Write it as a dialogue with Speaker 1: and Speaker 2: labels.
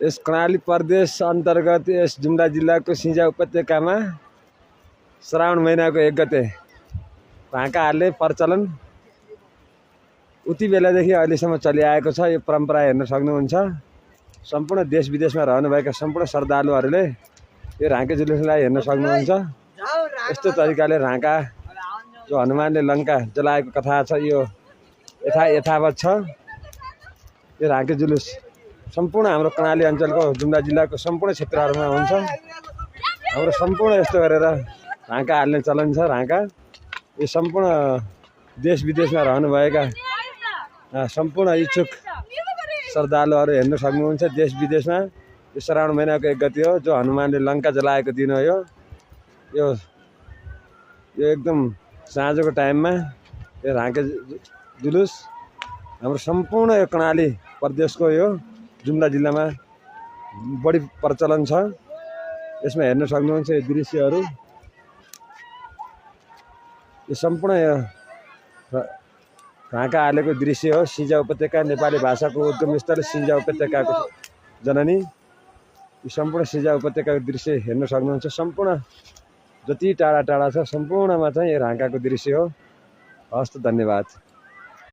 Speaker 1: यस कर्णाली प्रदेश अन्तर्गत यस जुम्ला जिल्लाको सिंजा उपत्यकामा श्रावण महिनाको 1 गते भाकाहरूले प्रचलन उति बेलादेखि अहिलेसम्म चलिआएको छ। यो परम्परा हेर्न सक्नुहुन्छ। सम्पूर्ण देश विदेशमा रहनुभएका सम्पूर्ण श्रद्धालुहरूले यो राँके जुलुसलाई हेर्न सक्नुहुन्छ। यस्तो तरिकाले राँका जो हनुमानले लङ्का जलाएको कथा छ यो यथावत छ। यो राँके जुलुस सम्पूर्ण हाम्रो कर्णाली अञ्चलको जुम्ला जिल्लाको सम्पूर्ण क्षेत्रहरूमा हुन्छ। हाम्रो सम्पूर्ण यस्तो गरेर राँका हाल्ने चलन छ। राँका यो सम्पूर्ण देश विदेशमा रहनुभएका सम्पूर्ण इच्छुक श्रद्धालुहरू हेर्न सक्नुहुन्छ। देश विदेशमा यो श्रावण महिनाको 1 गते हो, जो हनुमानले लङ्का जलाएको दिन हो। यो एकदम साँझको टाइममा यो राँके जुलुस हाम्रो सम्पूर्ण यो कर्णाली प्रदेशको यो जुम्ला जिल्लामा बढी प्रचलन छ। यसमा हेर्न सक्नुहुन्छ यो दृश्यहरू। यो सम्पूर्ण यो राँका हालेको दृश्य हो। सिंजा उपत्यका नेपाली भाषाको उद्गम स्थल सिंजा उपत्यकाको जननी। यो सम्पूर्ण सिंजा उपत्यकाको दृश्य हेर्न सक्नुहुन्छ। सम्पूर्ण जति टाढा टाढा छ सम्पूर्णमा चाहिँ यो राँकाको दृश्य हो। हस्त, धन्यवाद।